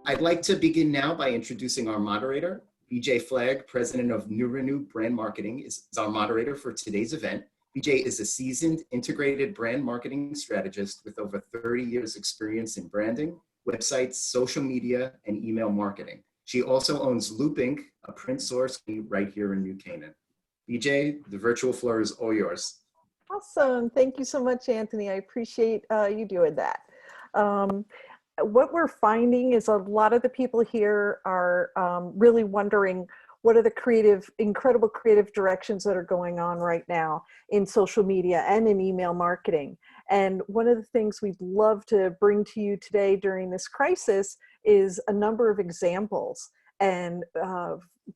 I'd like to begin now by introducing our moderator. BJ Flagg, president of Nurenu Brand Marketing, is our moderator for today's event. BJ is a seasoned integrated brand marketing strategist with over 30 years experience in branding, websites, social media, and email marketing. She also owns Loop Inc., a print source right here in New Canaan. BJ, the virtual floor is all yours. Awesome. Thank you so much, Anthony. I appreciate you doing that. What we're finding is a lot of the people here are really wondering what are the incredible creative directions that are going on right now in social media and in email marketing. And one of the things we'd love to bring to you today during this crisis is a number of examples and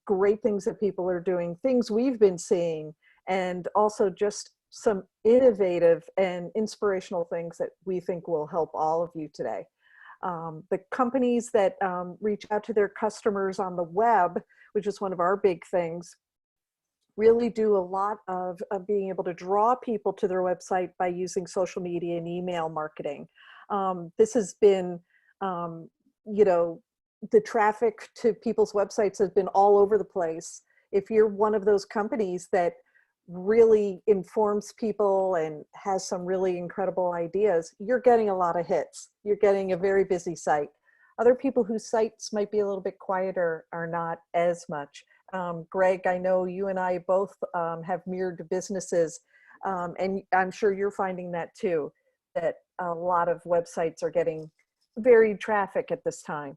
great things that people are doing, things we've been seeing, and also just some innovative and inspirational things that we think will help all of you today. The companies that reach out to their customers on the web, which is one of our big things, really do a lot of being able to draw people to their website by using social media and email marketing. This has been, you know, the traffic to people's websites has been all over the place. If you're one of those companies that really informs people and has some really incredible ideas, you're getting a lot of hits. You're getting a very busy site. Other people whose sites might be a little bit quieter are not as much. Greg, I know you and I both have mirrored businesses, and I'm sure you're finding that too, that a lot of websites are getting varied traffic at this time.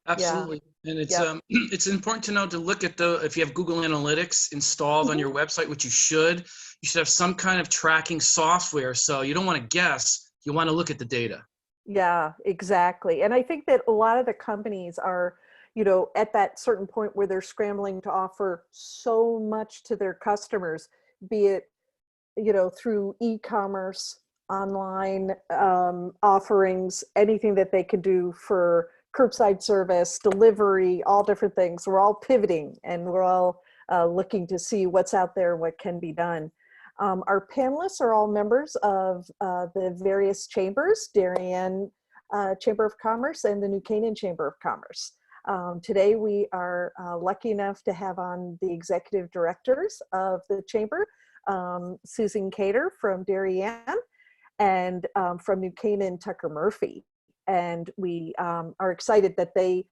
Absolutely. Yeah. And it's it's important to know to look at if you have Google Analytics installed on your website, which you should have some kind of tracking software. So you don't want to guess, you want to look at the data. Yeah, exactly. And I think that a lot of the companies are, you know, at that certain point where they're scrambling to offer so much to their customers, be it, you know, through e-commerce, online offerings, anything that they can do for curbside service, delivery, all different things. We're all pivoting and we're all looking to see what's out there, what can be done. Our panelists are all members of the various chambers, Darien Chamber of Commerce and the New Canaan Chamber of Commerce. Today we are lucky enough to have on the executive directors of the chamber, Susan Cater from Darien, and from New Canaan, Tucker Murphy. And we are excited that they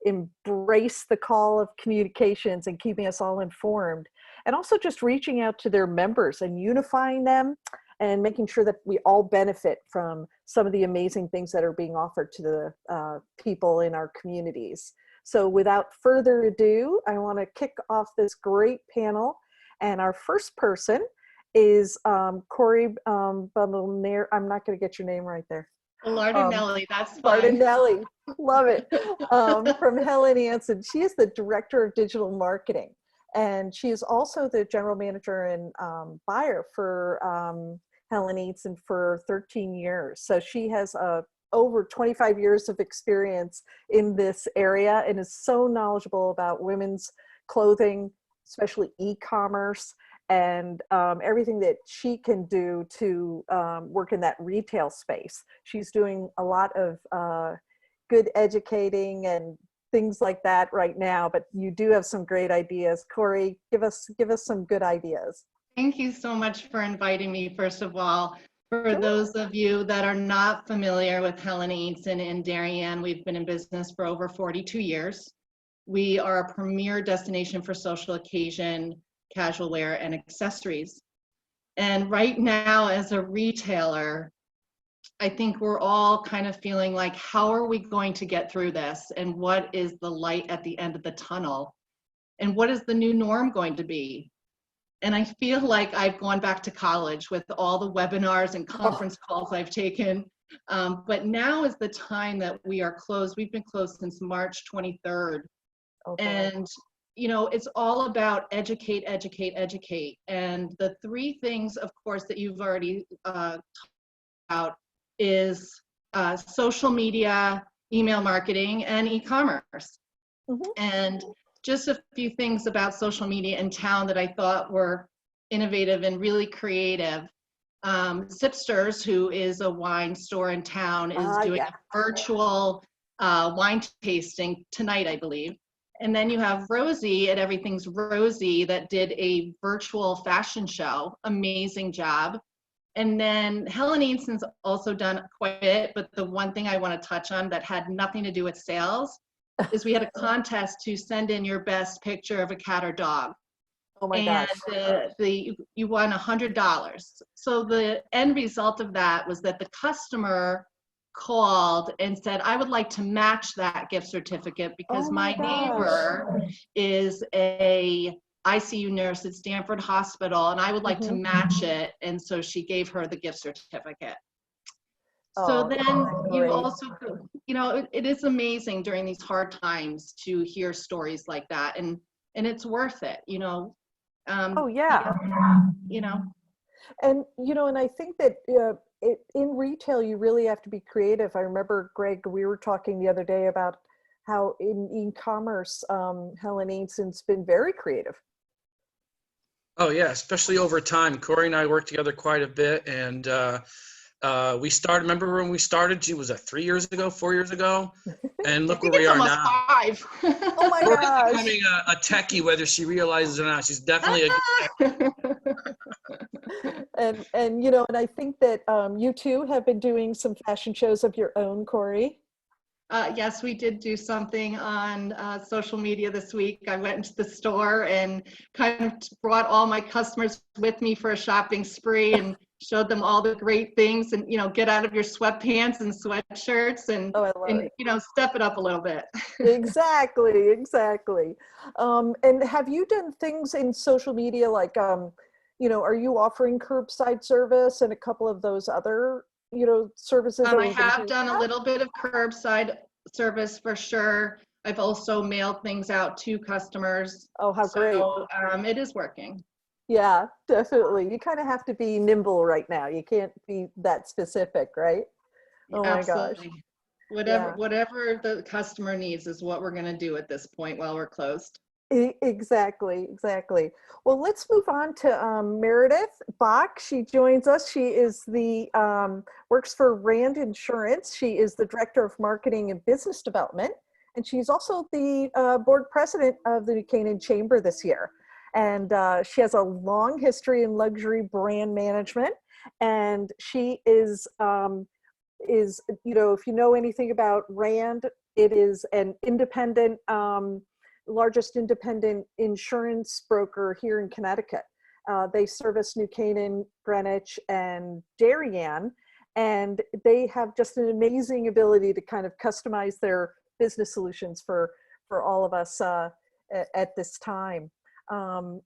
embrace the call of communications and keeping us all informed, and also just reaching out to their members and unifying them and making sure that we all benefit from some of the amazing things that are being offered to the people in our communities. So without further ado, I want to kick off this great panel. And our first person is Corey Bundlenair. I'm not going to get your name right there. Lardinelli, that's fine. Lardinelli, love it. From Helen Hansen. She is the Director of Digital Marketing, and she is also the General Manager and buyer for Helen Hansen for 13 years. So she has over 25 years of experience in this area and is so knowledgeable about women's clothing, especially e-commerce, and everything that she can do to work in that retail space. She's doing a lot of good educating and things like that right now, but you do have some great ideas. Corey, give us some good ideas. Thank you so much for inviting me, first of all. For those of you that are not familiar with Helen Hansen and Darien, we've been in business for over 42 years. We are a premier destination for social occasion, casual wear, and accessories. And right now, as a retailer, I think we're all kind of feeling like, how are we going to get through this? And what is the light at the end of the tunnel? And what is the new norm going to be? And I feel like I've gone back to college with all the webinars and conference calls I've taken. But now is the time that we are closed. We've been closed since March 23rd. Okay. And you know, it's all about educate, educate, educate. And the three things, of course, that you've already talked about is social media, email marketing, and e-commerce. And just a few things about social media in town that I thought were innovative and really creative. Sipsters, who is a wine store in town, is doing a virtual wine tasting tonight, I believe. And then you have Rosie at Everything's Rosie that did a virtual fashion show. Amazing job. And then Helen Easton's also done quite a bit, but the one thing I want to touch on that had nothing to do with sales is we had a contest to send in your best picture of a cat or dog. Oh my And gosh. you won $100. So the end result of that was that the customer called and said, I would like to match that gift certificate because Oh my my neighbor is a ICU nurse at Stanford Hospital and I would like to match it. And so she gave her the gift certificate. So Oh, then you great. also, you know, it is amazing during these hard times to hear stories like that. And it's worth it, you know. Oh yeah. You know. And, you know, and I think that in retail, you really have to be creative. I remember, Greg, we were talking the other day about how in e-commerce, Helen Easton's been very creative. Oh yeah, especially over time. Corey and I worked together quite a bit, and we started. Remember when we started? Gee, was that 3 years ago, 4 years ago? And look where we are now. 5. Oh my Corey's gosh. becoming a techie, whether she realizes it or not. She's definitely a. And you know, and I think that you too have been doing some fashion shows of your own, Corey. Yes, we did do something on social media this week. I went into the store and kind of brought all my customers with me for a shopping spree and showed them all the great things and, you know, get out of your sweatpants and sweatshirts and, you know, step it up a little bit. Exactly. And have you done things in social media like, you know, are you offering curbside service and a couple of those other, you know, services? I have done a little bit of curbside service for sure. I've also mailed things out to customers. Oh, how great. So it is working. Yeah, definitely. You kind of have to be nimble right now. You can't be that specific, right? Oh my gosh. Whatever the customer needs is what we're going to do at this point while we're closed. Exactly. Well, let's move on to Meredith Bach. She joins us. She is works for Rand Insurance. She is the Director of Marketing and Business Development, and she's also the board president of the New Canaan Chamber this year. And she has a long history in luxury brand management, and she is, you know, if you know anything about Rand, it is an independent, largest independent insurance broker here in Connecticut. They service New Canaan, Greenwich, and Darien, and they have just an amazing ability to kind of customize their business solutions for all of us at this time. You know,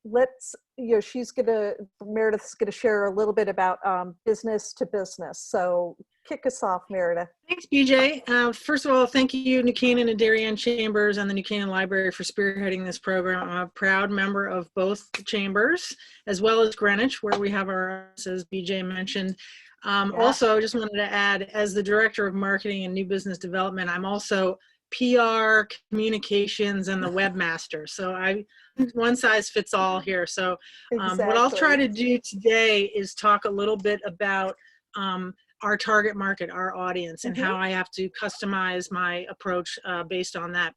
Meredith's gonna share a little bit about business to business. So kick us off, Meredith. Thanks, BJ. First of all, thank you, New Canaan and Darien Chambers and the New Canaan Library for spearheading this program. I'm a proud member of both chambers, as well as Greenwich, where we have our, as BJ mentioned. Also, I just wanted to add, as the Director of Marketing and New Business Development, I'm also PR, communications, and the webmaster. So one size fits all here. So what I'll try to do today is talk a little bit about our target market, our audience, and how I have to customize my approach based on that.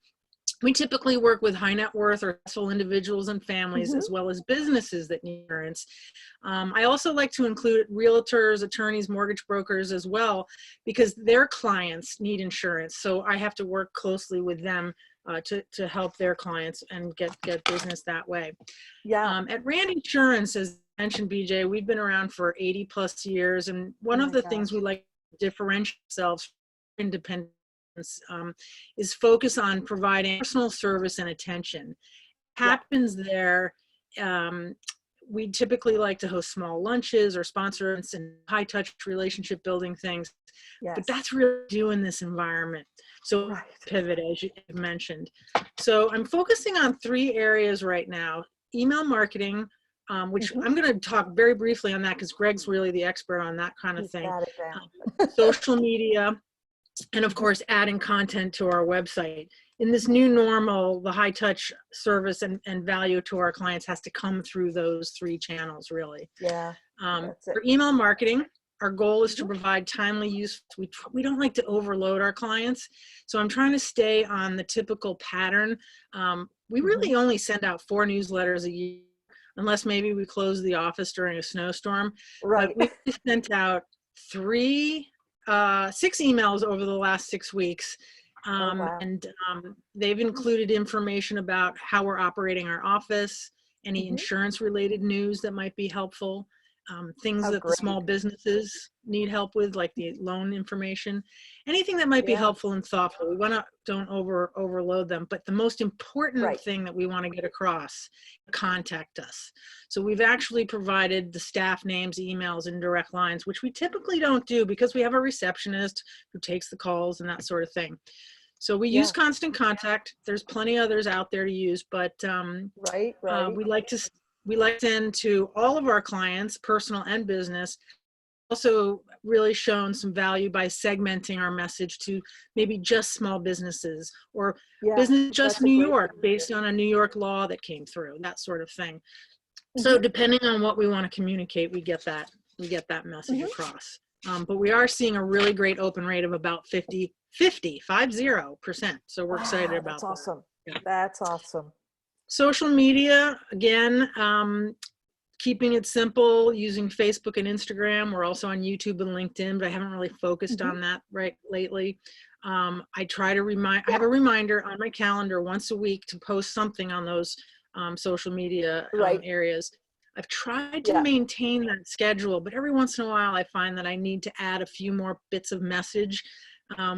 We typically work with high net worth or successful individuals and families, as well as businesses that need insurance. I also like to include realtors, attorneys, mortgage brokers as well, because their clients need insurance. So I have to work closely with them to help their clients and get business that way. Yeah. At Rand Insurance, as mentioned, BJ, we've been around for 80 plus years. And one of the things we like to differentiate ourselves from independence is focus on providing personal service and attention. Happens there, we typically like to host small lunches or sponsor events and high touch relationship building things, but that's really due in this environment. So pivot, as you mentioned. So I'm focusing on 3 areas right now: email marketing, which I'm going to talk very briefly on that because Greg's really the expert on that kind of thing. Social media, and of course, adding content to our website. In this new normal, the high touch service and value to our clients has to come through those 3 channels, really. For email marketing, Our goal is to provide timely use. We don't like to overload our clients. So I'm trying to stay on the typical pattern. We really only send out 4 newsletters a year, unless maybe we close the office during a snowstorm. Right. But we sent out 6 emails over the last 6 weeks. Wow. And they've included information about how we're operating our office, any insurance related news that might be helpful, things that the small businesses need help with, like the loan information, anything that might be helpful and thoughtful. We don't overload them, but the most important thing that we want to get across, contact us. So we've actually provided the staff names, emails, and direct lines, which we typically don't do because we have a receptionist who takes the calls and that sort of thing. So we use Constant Contact. There's plenty others out there to use, but we like to send to all of our clients, personal and business. Also really shown some value by segmenting our message to maybe just small businesses or business just New York based on a New York law that came through, that sort of thing. So depending on what we want to communicate, we get that message across. But we are seeing a really great open rate of about 50%. So we're excited about that. Awesome. Yeah. That's awesome. Social media, again, keeping it simple, using Facebook and Instagram. We're also on YouTube and LinkedIn, but I haven't really focused on that lately. I try to I have a reminder on my calendar once a week to post something on those social media areas. I've tried to maintain that schedule, but every once in a while I find that I need to add a few more bits of message.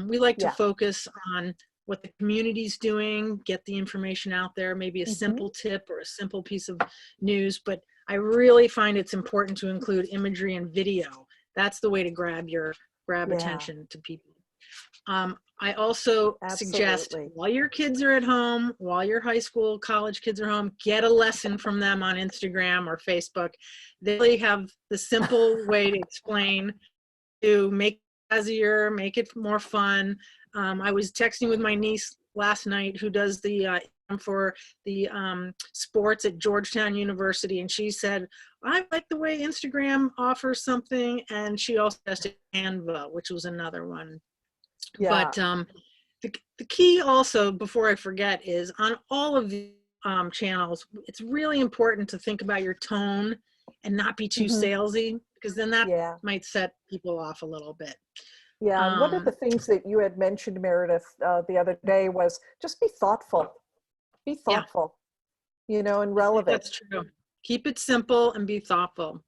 We like to focus on what the community's doing, get the information out there, maybe a simple tip or a simple piece of news, but I really find it's important to include imagery and video. That's the way to grab attention to people. I also suggest while your kids are at home, while your high school, college kids are home, get a lesson from them on Instagram or Facebook. They really have the simple way to explain, to make it easier, make it more fun. I was texting with my niece last night who does the for the sports at Georgetown University, and she said, I like the way Instagram offers something, and she also tested Canva, which was another one. But the key also, before I forget, is on all of the channels, it's really important to think about your tone and not be too salesy, because then that might set people off a little bit. Yeah, one of the things that you had mentioned, Meredith, the other day was just be thoughtful. Be thoughtful, you know, and relevant. That's true. Keep it simple and be thoughtful.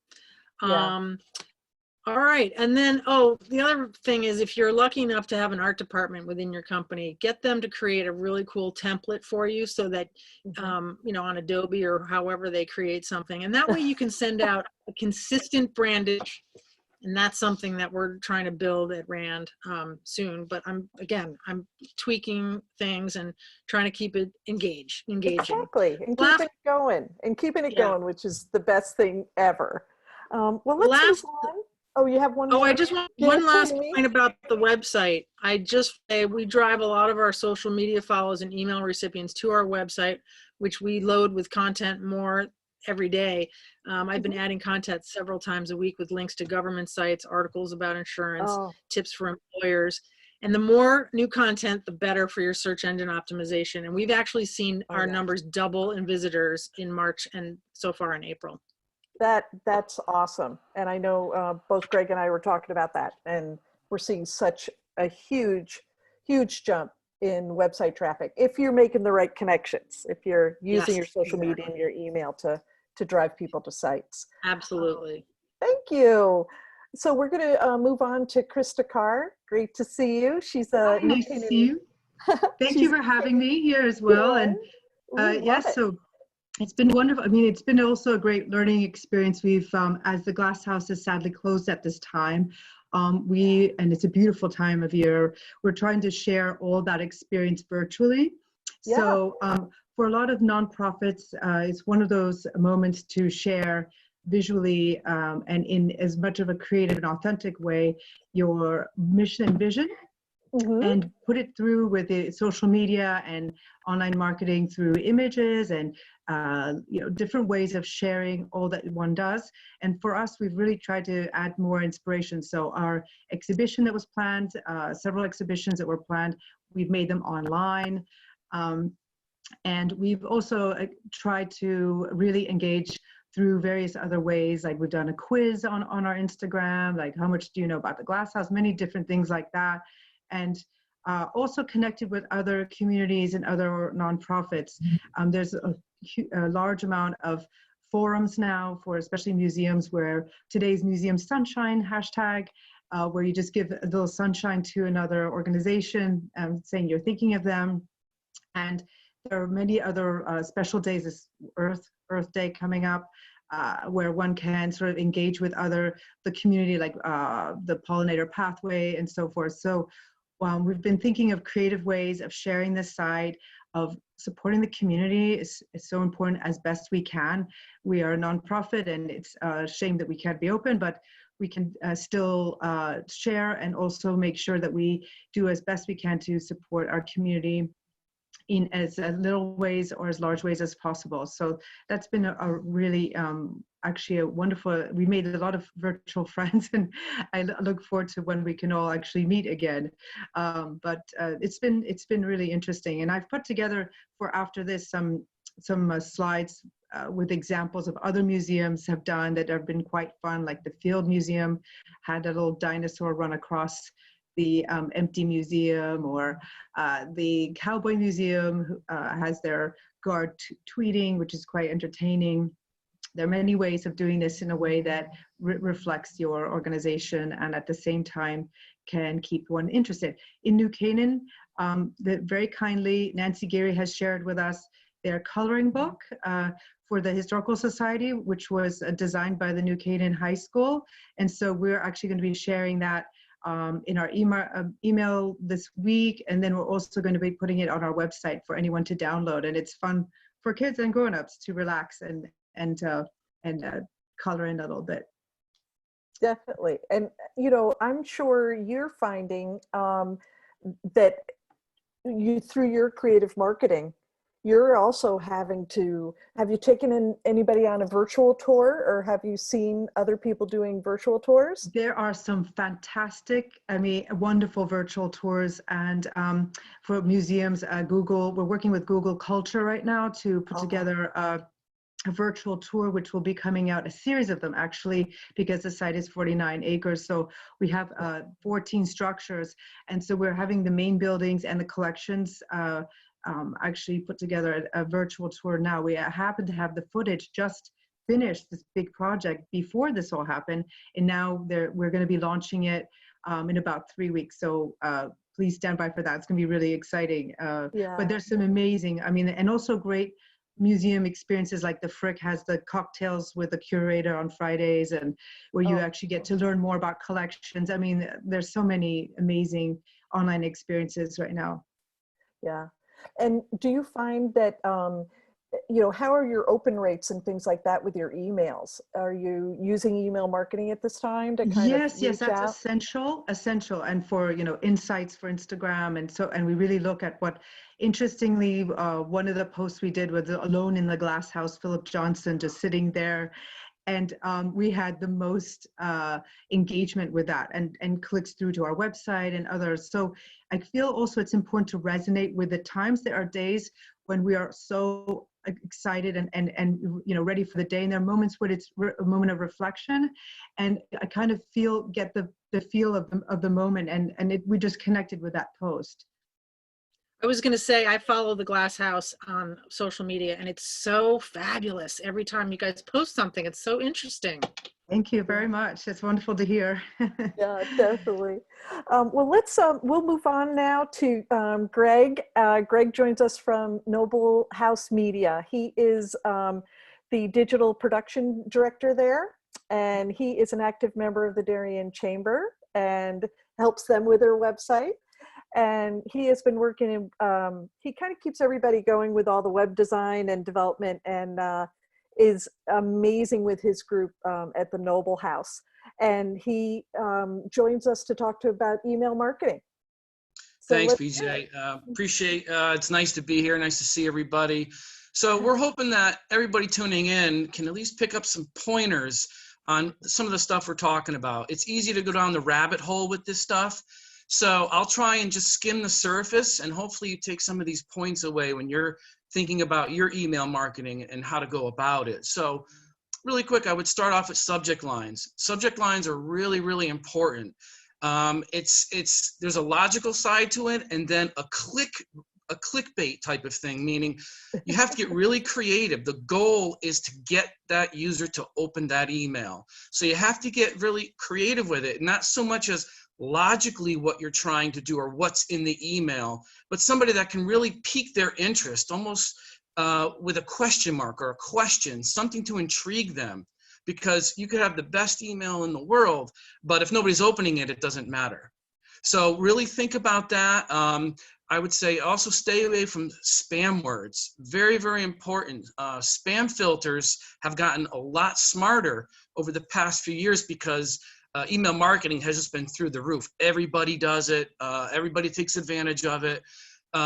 All right. And then, the other thing is, if you're lucky enough to have an art department within your company, get them to create a really cool template for you so that, you know, on Adobe or however they create something. And that way you can send out a consistent brandage. And that's something that we're trying to build at RAND soon. But I'm tweaking things and trying to keep it engaging. Exactly. And keeping it going, which is the best thing ever. Well, let's move on. Oh, you have one more? I just want one last point about the website. We drive a lot of our social media followers and email recipients to our website, which we load with content more every day. I've been adding content several times a week with links to government sites, articles about insurance, tips for employers. And the more new content, the better for your search engine optimization. And we've actually seen our numbers double in visitors in March and so far in April. That's awesome. And I know both Greg and I were talking about that, and we're seeing such a huge jump in website traffic if you're making the right connections, if you're using your social media and your email to drive people to sites. Absolutely. Thank you. So we're going to move on to Krista Carr. Great to see you. She's nice to see you. Thank you for having me here as well. And so it's been wonderful. I mean, it's been also a great learning experience. We've, as the Glass House is sadly closed at this time, and it's a beautiful time of year, we're trying to share all that experience virtually. Yeah. So for a lot of nonprofits, it's one of those moments to share visually and in as much of a creative and authentic way your mission and vision. and put it through with the social media and online marketing through images and different ways of sharing all that one does. And for us, we've really tried to add more inspiration. So our exhibition that was planned, several exhibitions that were planned, we've made them online. And we've also tried to really engage through various other ways. Like we've done a quiz on our Instagram, like how much do you know about the Glass House, many different things like that. And also connected with other communities and other nonprofits. There's a large amount of forums now for especially museums, where today's Museum Sunshine hashtag, where you just give a little sunshine to another organization, saying you're thinking of them. And there are many other special days, this Earth Day coming up, where one can sort of engage with the community, like the pollinator pathway and so forth. So we've been thinking of creative ways of sharing this side of supporting the community is so important as best we can. We are a nonprofit, and it's a shame that we can't be open, but we can still share and also make sure that we do as best we can to support our community in as little ways or as large ways as possible. So that's been a really actually a wonderful, we made a lot of virtual friends, and I look forward to when we can all actually meet again. But it's been really interesting, and I've put together for after this some slides with examples of other museums have done that have been quite fun. Like the Field Museum had a little dinosaur run across the empty museum, or the Cowboy Museum has their guard tweeting, which is quite entertaining. There are many ways of doing this in a way that reflects your organization and at the same time can keep one interested. In New Canaan, very kindly, Nancy Geary has shared with us their coloring book for the Historical Society, which was designed by the New Canaan High School. And so we're actually going to be sharing that in our email this week, and then we're also going to be putting it on our website for anyone to download. And it's fun for kids and grown-ups to relax and color in a little bit. Definitely. And I'm sure you're finding that through your creative marketing, you're also have you taken in anybody on a virtual tour, or have you seen other people doing virtual tours? There are some fantastic, wonderful virtual tours, and for museums, we're working with Google Culture right now to put together a virtual tour, which will be coming out, a series of them actually, because the site is 49 acres. So we have 14 structures. And so we're having the main buildings and the collections actually put together a virtual tour now. We happen to have the footage just finished, this big project, before this all happened. And now we're going to be launching it in about 3 weeks. So please stand by for that. It's going to be really exciting. But there's some amazing, and also great museum experiences, like the Frick has the cocktails with the curator on Fridays, and where you actually get to learn more about collections. There's so many amazing online experiences right now. Yeah. And do you find that, how are your open rates and things like that with your emails? Are you using email marketing at this time to kind of Yes, that's essential. And for, insights for Instagram. And we really look at what, interestingly, one of the posts we did was Alone in the Glass House, Philip Johnson just sitting there. And we had the most engagement with that and clicks through to our website and others. So I feel also it's important to resonate with the times. There are days when we are so excited and ready for the day, and there are moments when it's a moment of reflection, and I kind of get the feel of the moment, and we just connected with that post. I was going to say, I follow the Glass House on social media, and it's so fabulous. Every time you guys post something, it's so interesting. Thank you very much. It's wonderful to hear. Yeah, definitely. Well, we'll move on now to Greg. Greg joins us from Noble House Media. He is the digital production director there, and he is an active member of the Darien Chamber and helps them with their website. And he has been working in, he kind of keeps everybody going with all the web design and development, and is amazing with his group at the Noble House. And he joins us to talk about email marketing. Thanks, let's hear BJ. it. Appreciate it's nice to be here. Nice to see everybody. So we're hoping that everybody tuning in can at least pick up some pointers on some of the stuff we're talking about. It's easy to go down the rabbit hole with this stuff. So I'll try and just skim the surface, and hopefully you take some of these points away when you're thinking about your email marketing and how to go about it. So really quick, I would start off with subject lines. Subject lines are really, really important. There's a logical side to it, and then a clickbait type of thing, meaning you have to get really creative. The goal is to get that user to open that email. So you have to get really creative with it, not so much as logically what you're trying to do or what's in the email, but somebody that can really pique their interest, almost with a question mark or a question, something to intrigue them. Because you could have the best email in the world, but if nobody's opening it, it doesn't matter. So really think about that. I would say also stay away from spam words. Very, very important. Spam filters have gotten a lot smarter over the past few years because email marketing has just been through the roof. Everybody does it. Everybody takes advantage of it.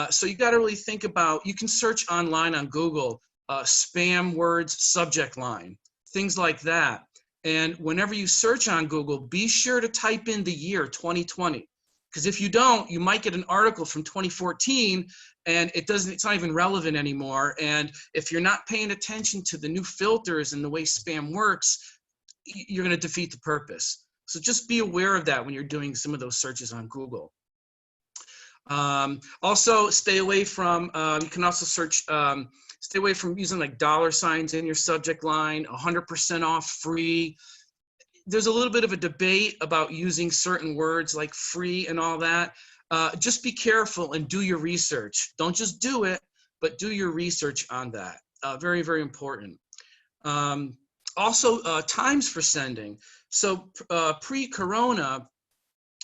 So you got to really think about, you can search online on Google, spam words subject line, things like that. And whenever you search on Google, be sure to type in the year 2020. Because if you don't, you might get an article from 2014 and it's not even relevant anymore. And if you're not paying attention to the new filters and the way spam works, you're going to defeat the purpose. So just be aware of that when you're doing some of those searches on Google. Also stay away from, you can also search, stay away from using like dollar signs in your subject line, 100% off, free. There's a little bit of a debate about using certain words like free and all that. Just be careful and do your research. Don't just do it, but do your research on that. Very, very important. Also, times for sending. So pre-corona,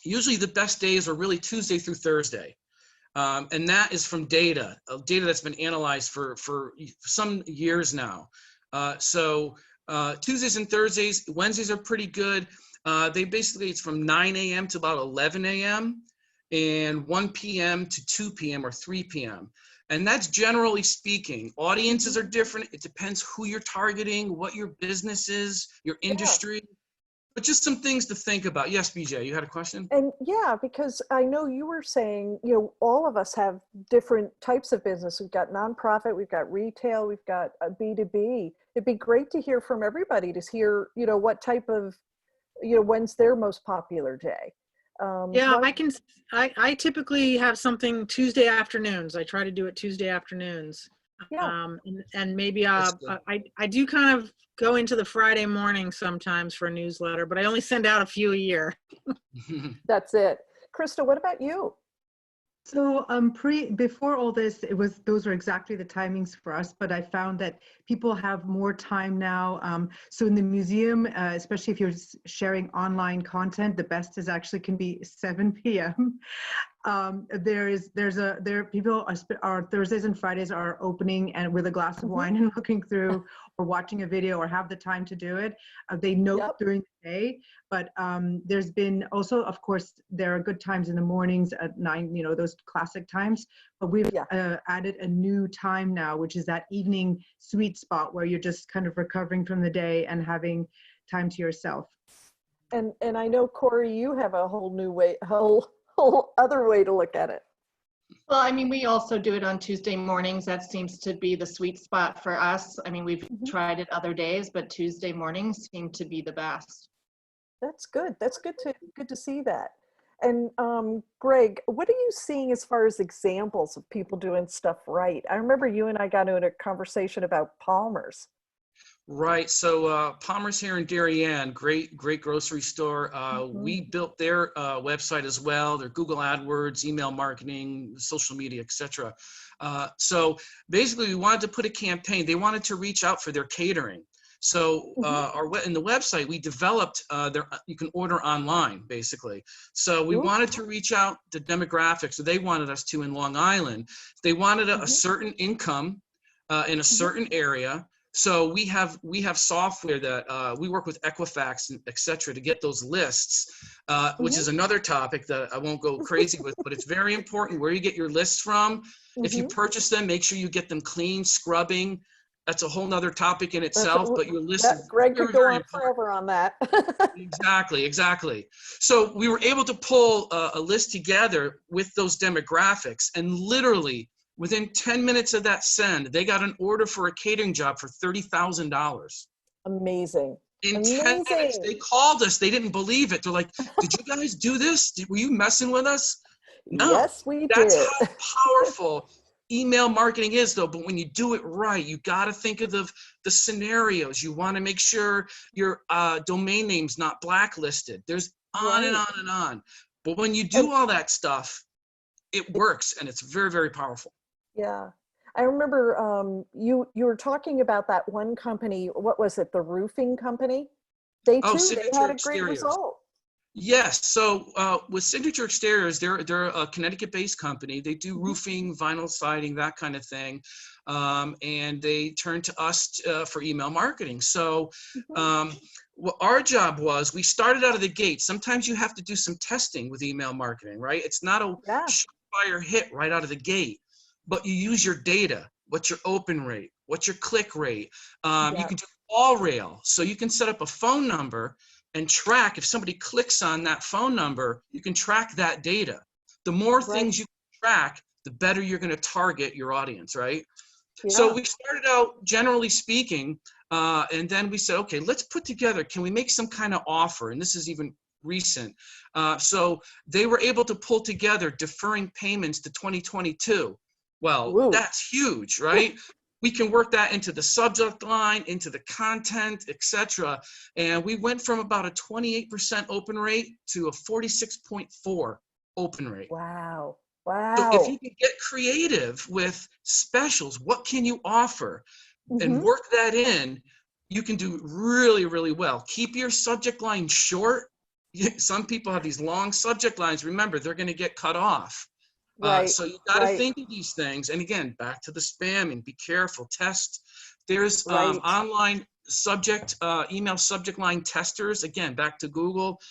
usually the best days are really Tuesday through Thursday. And that is from data that's been analyzed for some years now. Tuesdays and Thursdays, Wednesdays are pretty good. It's from 9 a.m. to about 11 a.m. and 1 p.m. to 2 p.m. or 3 p.m. And that's generally speaking. Audiences are different. It depends who you're targeting, what your business is, your industry. Yeah. But just some things to think about. Yes, BJ, you had a question? And yeah, because I know you were saying, all of us have different types of business. We've got nonprofit, we've got retail, we've got B2B. It'd be great to hear from everybody to hear, what type of, when's their most popular day. Yeah, I typically have something Tuesday afternoons. I try to do it Tuesday afternoons. Yeah. And maybe I do kind of go into the Friday morning sometimes for a newsletter, but I only send out a few a year. That's it. Krista, what about you? So before all this, those were exactly the timings for us, but I found that people have more time now. So in the museum, especially if you're sharing online content, the best can be 7 p.m. People are Thursdays and Fridays are opening and with a glass of wine and looking through or watching a video or have the time to do it. They note during the day, but there's been also, of course, there are good times in the mornings at 9, those classic times, but we've added a new time now, which is that evening sweet spot where you're just kind of recovering from the day and having time to yourself. And I know, Corey, you have a whole new way, whole other way to look at it. Well, I mean, we also do it on Tuesday mornings. That seems to be the sweet spot for us. I mean, we've tried it other days, but Tuesday mornings seem to be the best. That's good. That's good to see that. And Greg, what are you seeing as far as examples of people doing stuff right? I remember you and I got into a conversation about Palmer's. Right. So Palmer's here in Darien, great grocery store. We built their website as well. Their Google AdWords, email marketing, social media, etc. So basically, we wanted to put a campaign. They wanted to reach out for their catering. So in the website, we developed you can order online, basically. So we wanted to reach out to demographics. So they wanted us to in Long Island. They wanted a certain income in a certain area. So we have software that we work with Equifax and et cetera to get those lists. which is another topic that I won't go crazy with, but it's very important where you get your lists from. If you purchase them, make sure you get them clean, scrubbing. That's a whole nother topic in itself, but your list is Greg very, could go very on important. forever on that. Exactly. So we were able to pull a list together with those demographics, and literally within 10 minutes of that send, they got an order for a catering job for $30,000. Amazing. In 10 minutes, they called us. They didn't believe it. They're like, did you guys do this? Were you messing with us? No. Yes, we That's did. how powerful email marketing is, though. But when you do it right, you got to think of the scenarios. You want to make sure your domain name's not blacklisted. There's on and on and on. But when you do all that stuff, it works, and it's very, very powerful. Yeah. I remember you were talking about that one company. What was it? The roofing company? They had a great result. Yes. So with Signature Exteriors, they're a Connecticut-based company. They do roofing, vinyl siding, that kind of thing, and they turned to us for email marketing. So what our job was, we started out of the gate. Sometimes you have to do some testing with email marketing, right? It's not a surefire hit right out of the gate, but you use your data. What's your open rate? What's your click rate? You can do all rail. So you can set up a phone number and track, if somebody clicks on that phone number, you can track that data. The more things you can track, the better you're going to target your audience, right? Yeah. So we started out, generally speaking, and then we said, okay, let's put together, can we make some kind of offer? And this is even recent. So they were able to pull together deferring payments to 2022. Well, that's huge, right? We can work that into the subject line, into the content, etc. And we went from about a 28% open rate to a 46.4 open rate. Wow. So if you can get creative with specials, what can you offer? And work that in, you can do really, really well. Keep your subject line short. Some people have these long subject lines. Remember, they're going to get cut off. So you got to think of these things. And again, back to the spamming, be careful, test. There's online email subject line testers. Again, back to Google,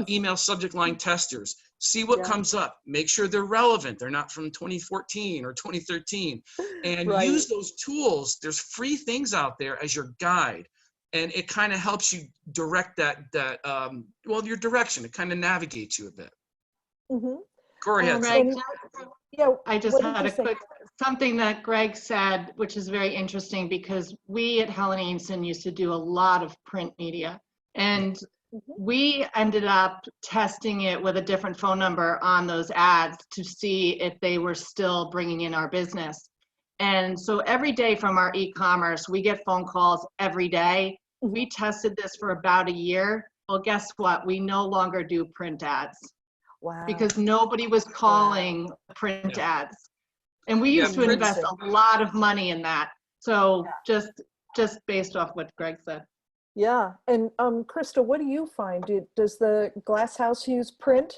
email subject line testers. See what comes up. Make sure they're relevant. They're not from 2014 or 2013. And use those tools. There's free things out there as your guide. And it kind of helps you direct your direction. It kind of navigates you a bit. Go ahead. I just had a quick, something that Greg said, which is very interesting, because we at Helen Ainson used to do a lot of print media, and we ended up testing it with a different phone number on those ads to see if they were still bringing in our business. And so every day from our e-commerce, we get phone calls every day. We tested this for about a year. Well, guess what? We no longer do print ads. Wow. Because nobody was calling print ads. And we used to invest a lot of money in that. So just based off what Greg said. Yeah. And Krista, what do you find? Does the Glass House use print?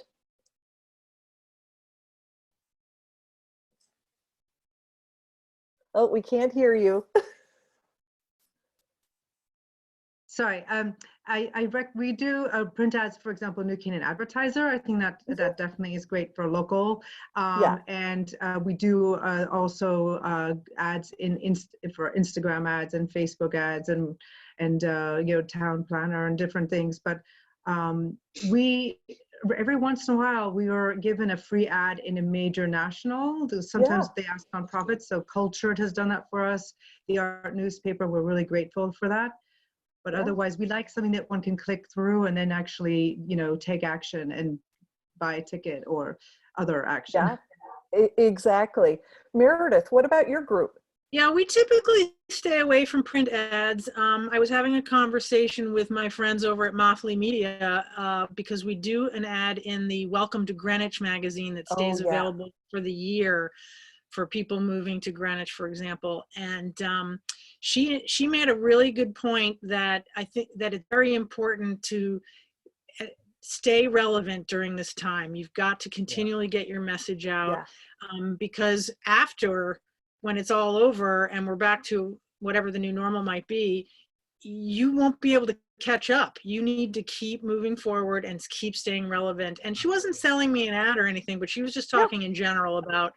Oh, we can't hear you. Sorry, we do print ads, for example, New Canaan Advertiser. I think that definitely is great for local. And we do also ads for Instagram ads and Facebook ads and town planner and different things. But every once in a while we were given a free ad in a major national. Sometimes they ask nonprofits. So Cultured has done that for us. The Art newspaper, we're really grateful for that. But otherwise, we like something that one can click through and then actually, take action and buy a ticket or other action. Yeah, exactly. Meredith, what about your group? Yeah, we typically stay away from print ads. I was having a conversation with my friends over at Motley Media because we do an ad in the Welcome to Greenwich magazine that stays available for the year for people moving to Greenwich, for example. And she made a really good point that I think that it's very important to stay relevant during this time. You've got to continually get your message out because after, when it's all over and we're back to whatever the new normal might be, you won't be able to catch up. You need to keep moving forward and keep staying relevant. And she wasn't selling me an ad or anything, but she was just talking in general about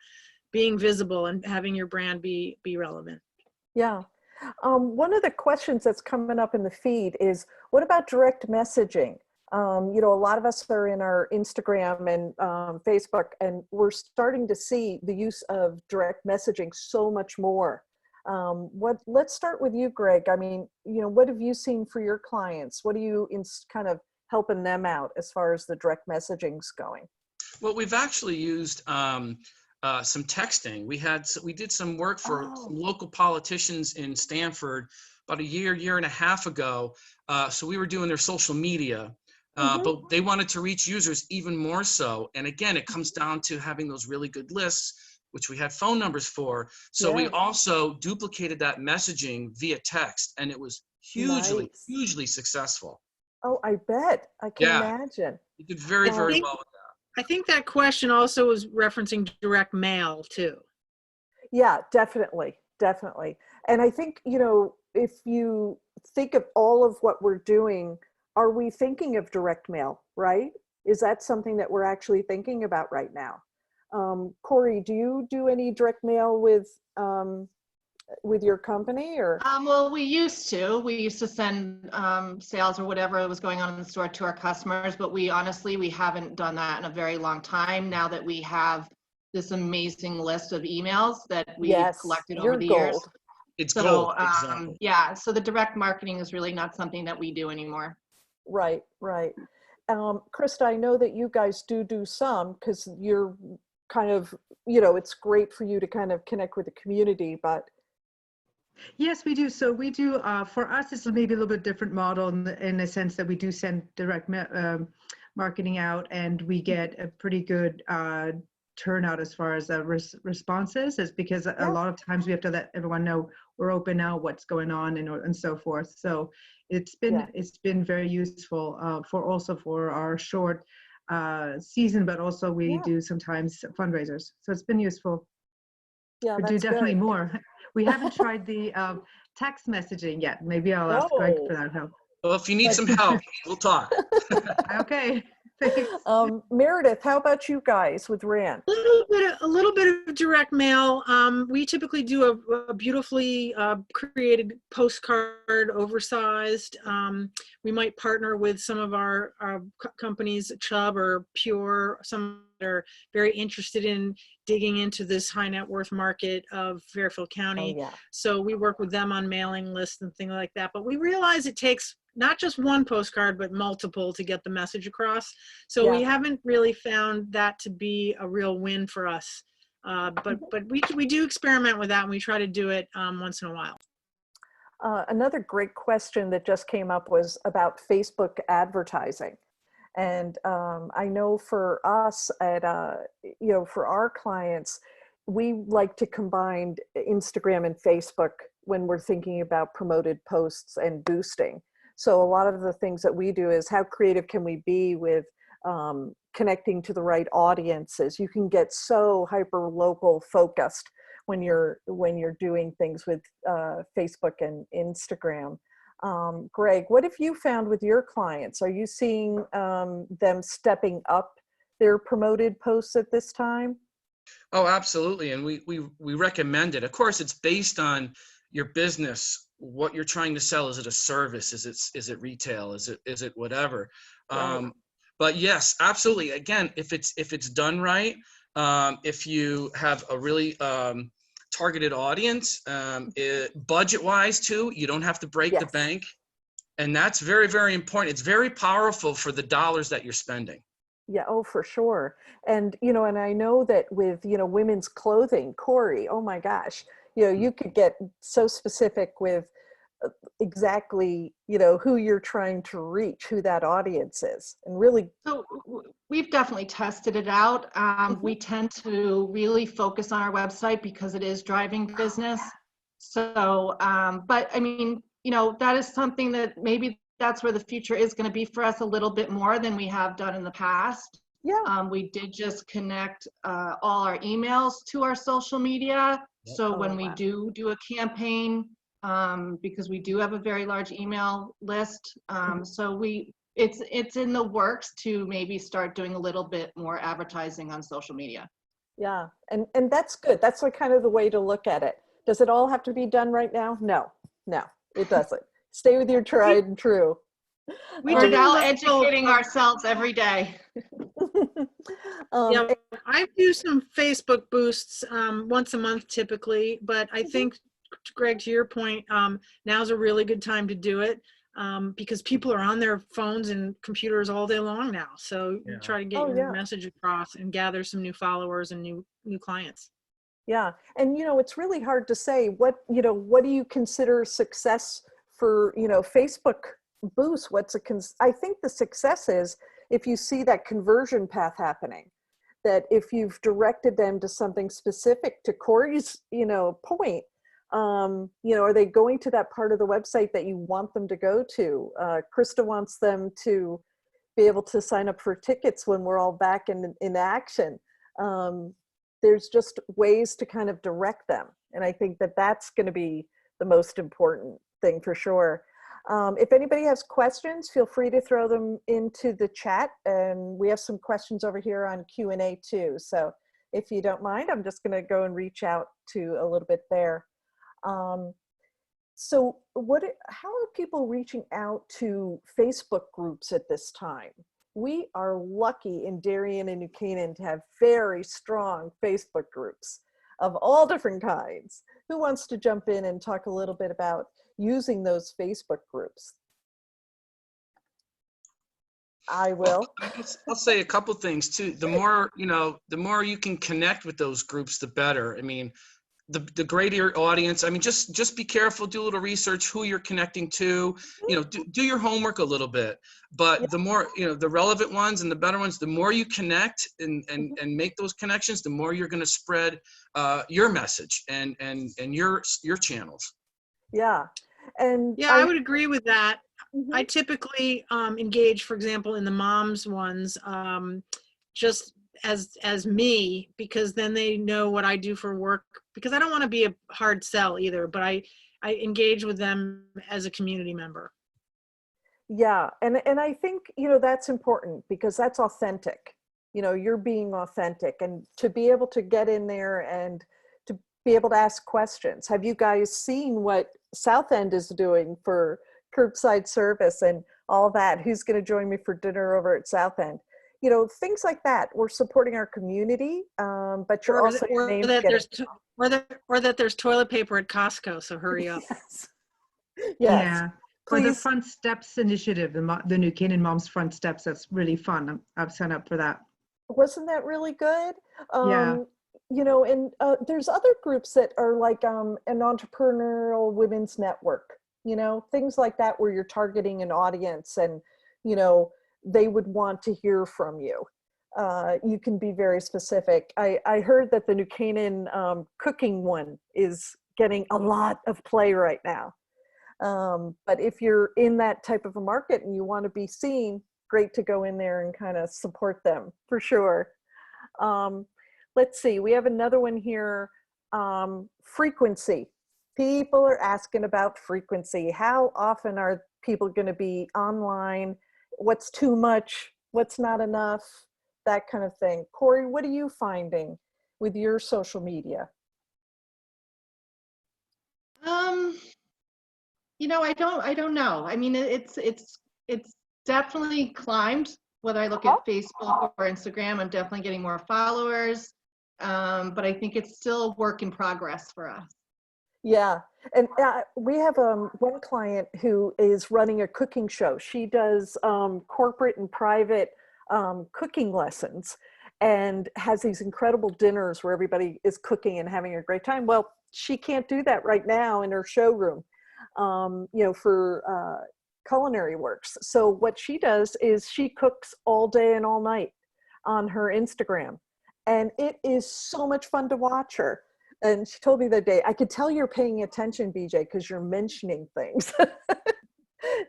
being visible and having your brand be relevant. Yeah. One of the questions that's coming up in the feed is, what about direct messaging? You know, a lot of us are in our Instagram and Facebook, and we're starting to see the use of direct messaging so much more. Let's start with you, Greg. I mean, you know, what have you seen for your clients? What are you kind of helping them out as far as the direct messaging's going? Well, we've actually used some texting. We did some work for some local politicians in Stanford about a year and a half ago. So we were doing their social media, but they wanted to reach users even more so. And again, it comes down to having those really good lists, which we had phone numbers for. So we also duplicated that messaging via text, and it was hugely successful. Oh, I bet. I can imagine. You did very well with that. I think that question also was referencing direct mail too. Yeah, definitely. And I think, you know, if you think of all of what we're doing, are we thinking of direct mail, right? Is that something that we're actually thinking about right now? Corey, do you do any direct mail with your company, or? Well, we used to send sales or whatever was going on in the store to our customers, but we haven't done that in a very long time, now that we have this amazing list of emails that we've collected over the years. It's gold. Yeah, so the direct marketing is really not something that we do anymore. Right. Krista, I know that you guys do some, because you're kind of, you know, it's great for you to kind of connect with the community, but. Yes, we do. So we do, for us, it's maybe a little bit different model in the sense that we do send direct marketing out, and we get a pretty good turnout as far as responses, is because a lot of times we have to let everyone know we're open now, what's going on, and so forth. So it's been very useful for our short season, but also we do sometimes fundraisers. So it's been useful. Yeah, we do definitely more. We haven't tried the text messaging yet. Maybe I'll ask Greg for that help. Well, if you need some help, we'll talk. Okay. Thanks. Meredith, how about you guys with Rand? A little bit of direct mail. We typically do a beautifully created postcard, oversized. We might partner with some of our companies, Chubb or Pure, some that are very interested in digging into this high net worth market of Fairfield County. So we work with them on mailing lists and things like that. But we realize it takes not just one postcard, but multiple to get the message across. So we haven't really found that to be a real win for us. But we do experiment with that, and we try to do it once in a while. Another great question that just came up was about Facebook advertising. And I know for us for our clients, we like to combine Instagram and Facebook when we're thinking about promoted posts and boosting. So a lot of the things that we do is, how creative can we be with connecting to the right audiences? You can get so hyper local focused when you're doing things with Facebook and Instagram. Greg, what have you found with your clients? Are you seeing them stepping up their promoted posts at this time? Oh, absolutely. And we recommend it. Of course, it's based on your business, what you're trying to sell. Is it a service? Is it retail? Is it whatever? Right. But yes, absolutely. Again, if it's done right, if you have a really targeted audience, budget-wise too, you don't have to break the bank, and that's very, very important. It's very powerful for the dollars that you're spending. Yeah, oh, for sure. And and I know that with women's clothing, Corey, oh my gosh, you could get so specific with exactly who you're trying to reach, who that audience is, and really. So we've definitely tested it out. We tend to really focus on our website because it is driving business. So but I mean, that is something that maybe that's where the future is going to be for us, a little bit more than we have done in the past. We did just connect all our emails to our social media. So when we do a campaign, because we do have a very large email list. So it's in the works to maybe start doing a little bit more advertising on social media. Yeah, and that's good. That's like kind of the way to look at it. Does it all have to be done right now? No, it doesn't. Stay with your tried and true. We're now educating ourselves every day. Yeah, I do some Facebook boosts once a month typically, but I think, Greg, to your point, now's a really good time to do it because people are on their phones and computers all day long now. So you try to get your message across and gather some new followers and new clients. Yeah, and it's really hard to say what do you consider success for Facebook boost. I think the success is if you see that conversion path happening, that if you've directed them to something specific to Corey's point, are they going to that part of the website that you want them to go to? Krista wants them to be able to sign up for tickets when we're all back in action. There's just ways to kind of direct them. And I think that that's going to be the most important thing for sure. If anybody has questions, feel free to throw them into the chat. And we have some questions over here on Q&A too. So if you don't mind, I'm just going to go and reach out to a little bit there. So how are people reaching out to Facebook groups at this time? We are lucky in Darien and New Canaan to have very strong Facebook groups of all different kinds. Who wants to jump in and talk a little bit about using those Facebook groups? I will. I'll say a couple things too. The more you can connect with those groups, the better. I mean, the greater your audience. I mean, just be careful, do a little research who you're connecting to, do your homework a little bit, but the more, the relevant ones and the better ones, the more you connect and make those connections, the more you're going to spread your message and your channels. Yeah. And yeah, I would agree with that. I typically engage, for example, in the moms ones, just as me, because then they know what I do for work, because I don't want to be a hard sell either, but I engage with them as a community member. Yeah, and I think, that's important because that's authentic. You're being authentic, and to be able to get in there and to be able to ask questions. Have you guys seen what South End is doing for curbside service and all that? Who's going to join me for dinner over at South End? Things like that. We're supporting our community, but you're also or that there's toilet paper at Costco. So hurry up. Yes. Yeah. Please. Or the Front Steps initiative, the New Canaan Moms Front Steps. That's really fun. I've signed up for that. Wasn't that really good? Yeah. And there's other groups that are like an entrepreneurial women's network. Things like that where you're targeting an audience and they would want to hear from you. You can be very specific. I heard that the New Canaan cooking one is getting a lot of play right now. But if you're in that type of a market and you want to be seen, great to go in there and kind of support them for sure. Let's see, we have another one here. Frequency. People are asking about frequency. How often are people going to be online? What's too much? What's not enough? That kind of thing. Corey, what are you finding with your social media? I don't know. I mean, it's definitely climbed. Whether I look at Facebook or Instagram, I'm definitely getting more followers. But I think it's still a work in progress for us. Yeah, and we have one client who is running a cooking show. She does corporate and private cooking lessons and has these incredible dinners where everybody is cooking and having a great time. Well, she can't do that right now in her showroom, for culinary works. So what she does is she cooks all day and all night on her Instagram. And it is so much fun to watch her. And she told me the day, I could tell you're paying attention, BJ, because you're mentioning things.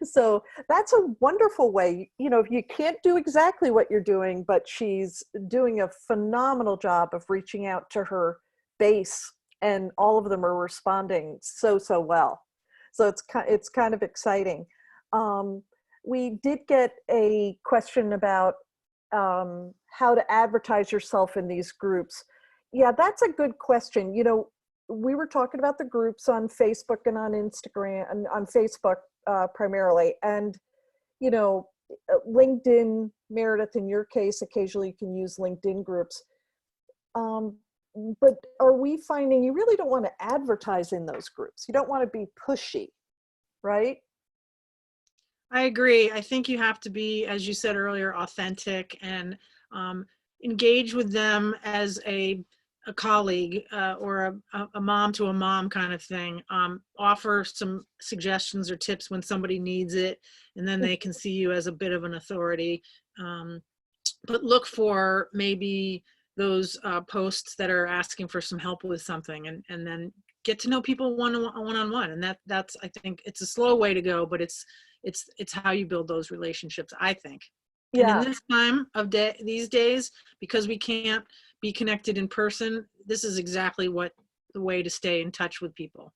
So that's a wonderful way. You can't do exactly what you're doing, but she's doing a phenomenal job of reaching out to her base, and all of them are responding so well. So it's kind of exciting. We did get a question about how to advertise yourself in these groups. Yeah, that's a good question. You know, we were talking about the groups on Facebook and on Instagram, and on Facebook primarily. And, you know, LinkedIn, Meredith, in your case, occasionally you can use LinkedIn groups. But are we finding you really don't want to advertise in those groups? You don't want to be pushy, right? I agree. I think you have to be, as you said earlier, authentic and engage with them as a colleague or a mom to a mom kind of thing. Offer some suggestions or tips when somebody needs it, and then they can see you as a bit of an authority. But look for maybe those posts that are asking for some help with something, and then get to know people one-on-one. And that's, I think it's a slow way to go, but it's how you build those relationships, I think. Yeah. And in this time of these days, because we can't be connected in person, this is exactly the way to stay in touch with people.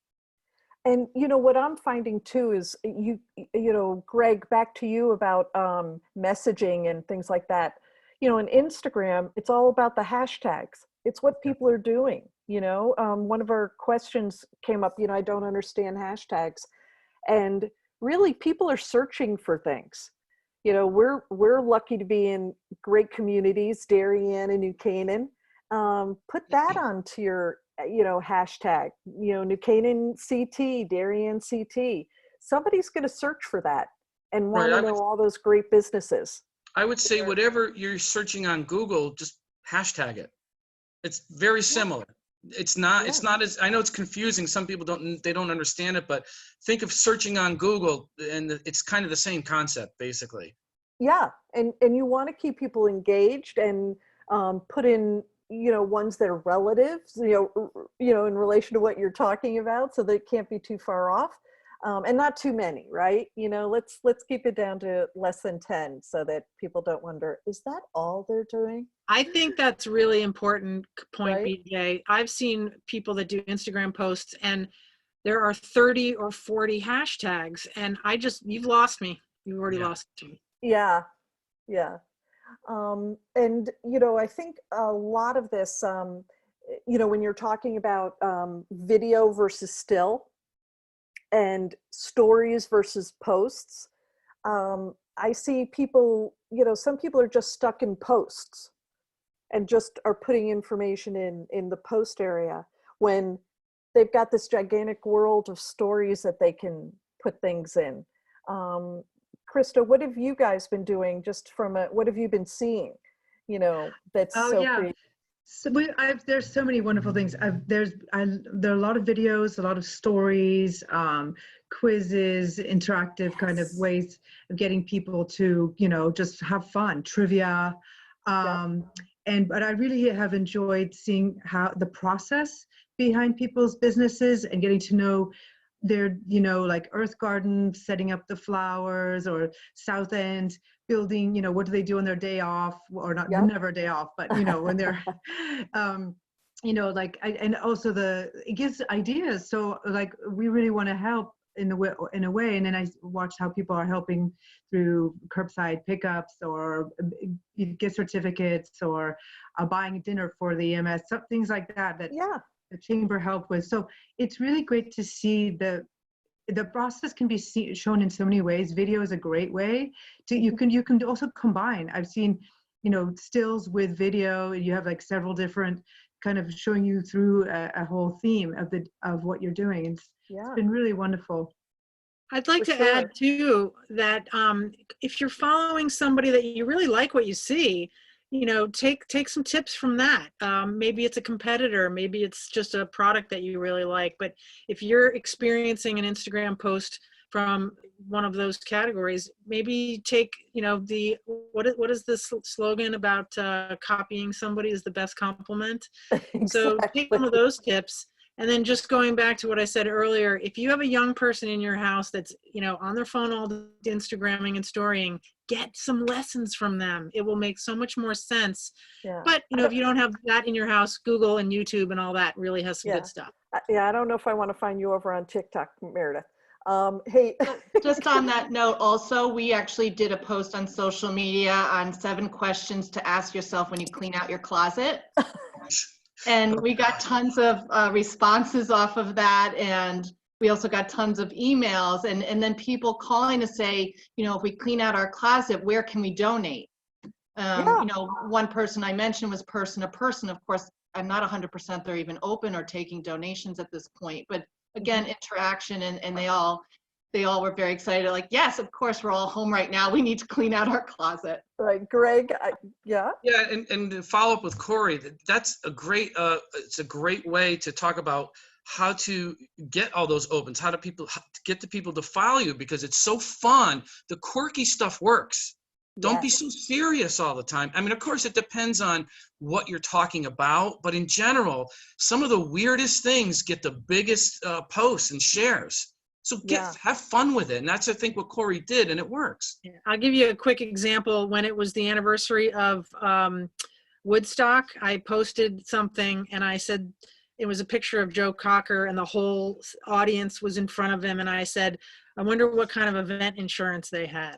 And you know what I'm finding too is you know, Greg, back to you about messaging and things like that. You know, on Instagram, it's all about the hashtags. It's what people are doing. You know, one of our questions came up. You know, I don't understand hashtags, and really, people are searching for things. You know, we're lucky to be in great communities, Darien and New Canaan. Put that onto your, you know, hashtag, you know, New Canaan CT, Darien CT. Somebody's going to search for that and want to know all those great businesses. I would say whatever you're searching on Google, just hashtag it. It's very similar. It's not as, I know it's confusing. Some people don't understand it, but think of searching on Google and it's kind of the same concept basically. Yeah. And you want to keep people engaged and put in, you know, ones that are relatives, you know, in relation to what you're talking about, so they can't be too far off. And not too many, right? You know, let's keep it down to less than 10 so that people don't wonder, is that all they're doing? I think that's really important point, right? BJ. I've seen people that do Instagram posts and there are 30 or 40 hashtags, and you've lost me. You've already lost me. Yeah. Yeah. And, you know, I think a lot of this, you know, when you're talking about video versus still, and stories versus posts, I see people, you know, some people are just stuck in posts and just are putting information in the post area when they've got this gigantic world of stories that they can put things in. Krista, what have you guys been doing just from what have you been seeing, you know, that's creative? So there's so many wonderful things. There are a lot of videos, a lot of stories, quizzes, interactive kind of ways of getting people to, you know, just have fun, trivia. But I really have enjoyed seeing how the process behind people's businesses and getting to know their, you know, like Earth Garden, setting up the flowers, or South End building, you know, what do they do on their day off, or not, never a day off, but, you know, when they're, you know, like, and also it gives ideas. So like, we really want to help in a way. And then I watched how people are helping through curbside pickups or gift certificates or buying dinner for the EMS, things like that, the chamber help with. So it's really great to see the process can be shown in so many ways. Video is a great way to, you can also combine. I've seen, you know, stills with video. You have like several different kind of showing you through a whole theme of what you're doing. It's been really wonderful. I'd like to add too that if you're following somebody that you really like what you see, you know, take some tips from that. Maybe it's a competitor, maybe it's just a product that you really like. But if you're experiencing an Instagram post from one of those categories, maybe take, you know, what is this slogan about copying somebody is the best compliment? Exactly. So take some of those tips. And then just going back to what I said earlier, if you have a young person in your house that's, you know, on their phone all the Instagramming and storying, get some lessons from them. It will make so much more sense. But, you know, if you don't have that in your house, Google and YouTube and all that really has some good stuff. I don't know if I want to find you over on TikTok, Meredith. Hey, Just on that note, also, we actually did a post on social media on 7 questions to ask yourself when you clean out your closet. And we got tons of responses off of that. And we also got tons of emails and then people calling to say, you know, if we clean out our closet, where can we donate? You know, one person I mentioned was person to person. Of course, I'm not 100% they're even open or taking donations at this point. But again, interaction and they all were very excited. Like, yes, of course, we're all home right now. We need to clean out our closet. right, Greg, yeah. Yeah, and to follow up with Corey, that's a great, it's a great way to talk about how to get all those opens, how to get the people to follow you, because it's so fun. The quirky stuff works. Don't be so serious all the time. I mean, of course, it depends on what you're talking about, but in general, some of the weirdest things get the biggest posts and shares. So have fun with it. And that's, I think, what Corey did, and it works. Yeah. I'll give you a quick example. When it was the anniversary of Woodstock, I posted something and I said, it was a picture of Joe Cocker and the whole audience was in front of him. And I said, I wonder what kind of event insurance they had.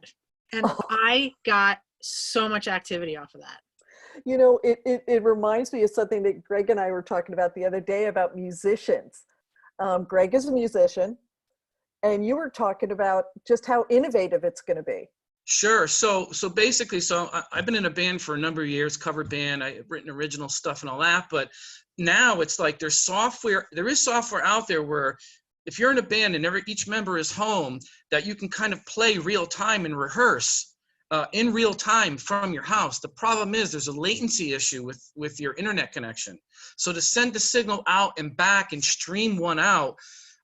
And I got so much activity off of that. You know, it reminds me of something that Greg and I were talking about the other day about musicians. Greg is a musician, and you were talking about just how innovative it's going to be. Sure. So basically, I've been in a band for a number of years, cover band. I've written original stuff and all that. But now it's like there is software out there where if you're in a band and each member is home, that you can kind of play real time and rehearse in real time from your house. The problem is there's a latency issue with your internet connection. So to send the signal out and back and stream one out,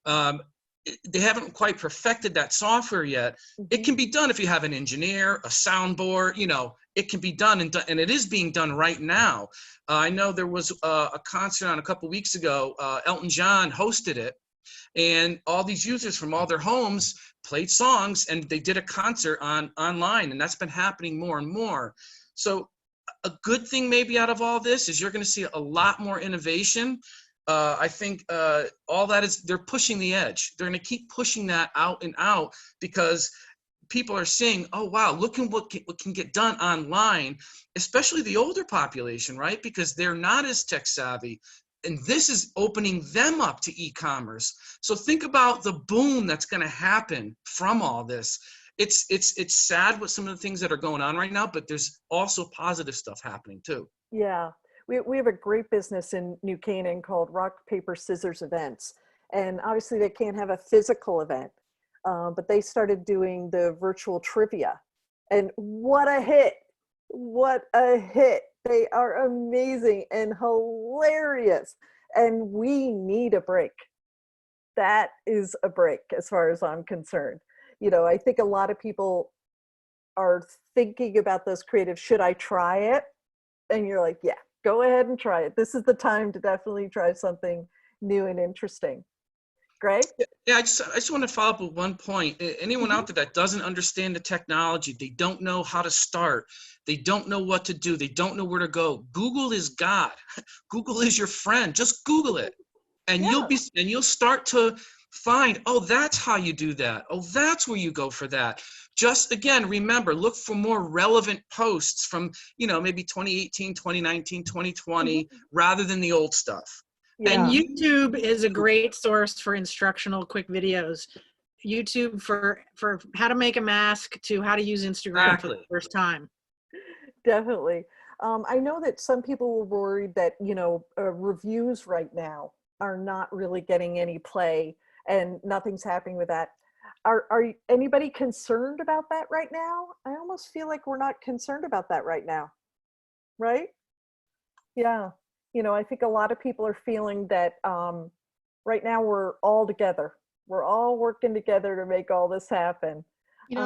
they haven't quite perfected that software yet. It can be done if you have an engineer, a soundboard, you know, it can be done and it is being done right now. I know there was a concert on a couple weeks ago, Elton John hosted it, and all these users from all their homes played songs and they did a concert online, and that's been happening more and more. So a good thing maybe out of all this is you're going to see a lot more innovation. I think all that is, they're pushing the edge. They're going to keep pushing that out and out because people are seeing, oh, wow, look at what can get done online, especially the older population, right? Because they're not as tech savvy. And this is opening them up to e-commerce. So think about the boom that's going to happen from all this. It's sad with some of the things that are going on right now, but there's also positive stuff happening too. Yeah. We have a great business in New Canaan called Rock, Paper, Scissors Events. And obviously they can't have a physical event, but they started doing the virtual trivia. And what a hit. What a hit. They are amazing and hilarious. And we need a break. That is a break as far as I'm concerned. You know, I think a lot of people are thinking about those creative, should I try it? And you're like, yeah, go ahead and try it. This is the time to definitely try something new and interesting. Greg? Yeah, I just want to follow up with one point. Anyone out there that doesn't understand the technology, they don't know how to start, they don't know what to do, they don't know where to go. Google is God. Google is your friend. Just Google it, and you'll start to find, oh, that's how you do that. Oh, that's where you go for that. Just again, remember, look for more relevant posts from, you know, maybe 2018, 2019, 2020, rather than the old stuff. Yeah. And YouTube is a great source for instructional quick videos. YouTube for how to make a mask to how to use Instagram for the first time. Definitely. I know that some people were worried that, you know, reviews right now are not really getting any play and nothing's happening with that. Are anybody concerned about that right now? I almost feel like we're not concerned about that right now. Right? Yeah. You know, I think a lot of people are feeling that right now we're all together. We're all working together to make all this happen. You know,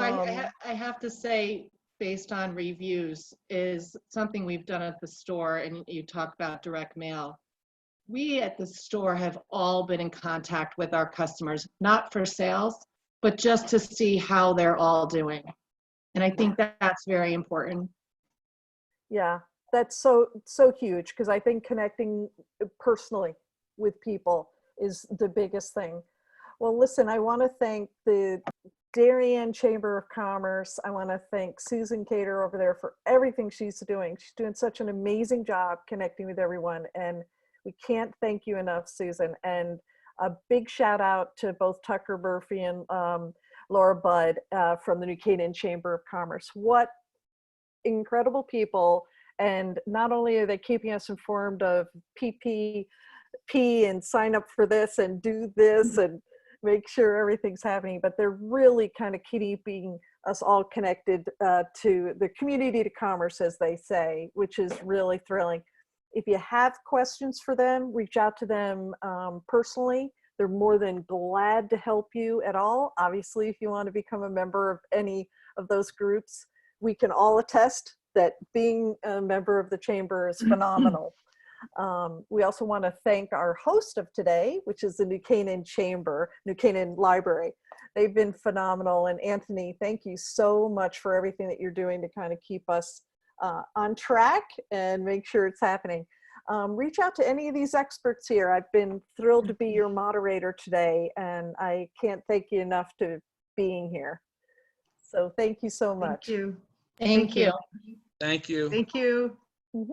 I have to say, based on reviews, is something we've done at the store, and you talk about direct mail. We at the store have all been in contact with our customers, not for sales, but just to see how they're all doing. And I think that's very important. Yeah. That's so huge, because I think connecting personally with people is the biggest thing. Well, listen, I want to thank the Darien Chamber of Commerce. I want to thank Susan Cater over there for everything she's doing. She's doing such an amazing job connecting with everyone, and we can't thank you enough, Susan. And a big shout out to both Tucker Murphy and Laura Budd from the New Canaan Chamber of Commerce. What incredible people. And not only are they keeping us informed of PPP and sign up for this and do this and make sure everything's happening, but they're really kind of keeping us all connected to the community to commerce, as they say, which is really thrilling. If you have questions for them, reach out to them personally. They're more than glad to help you at all. Obviously, if you want to become a member of any of those groups, we can all attest that being a member of the chamber is phenomenal. We also want to thank our host of today, which is the New Canaan Chamber, New Canaan Library. They've been phenomenal. And Anthony, thank you so much for everything that you're doing to kind of keep us on track and make sure it's happening. Reach out to any of these experts here. I've been thrilled to be your moderator today, and I can't thank you enough to being here. So thank you so much. Thank you. Thank you. Thank you. Thank you. Mm-hmm.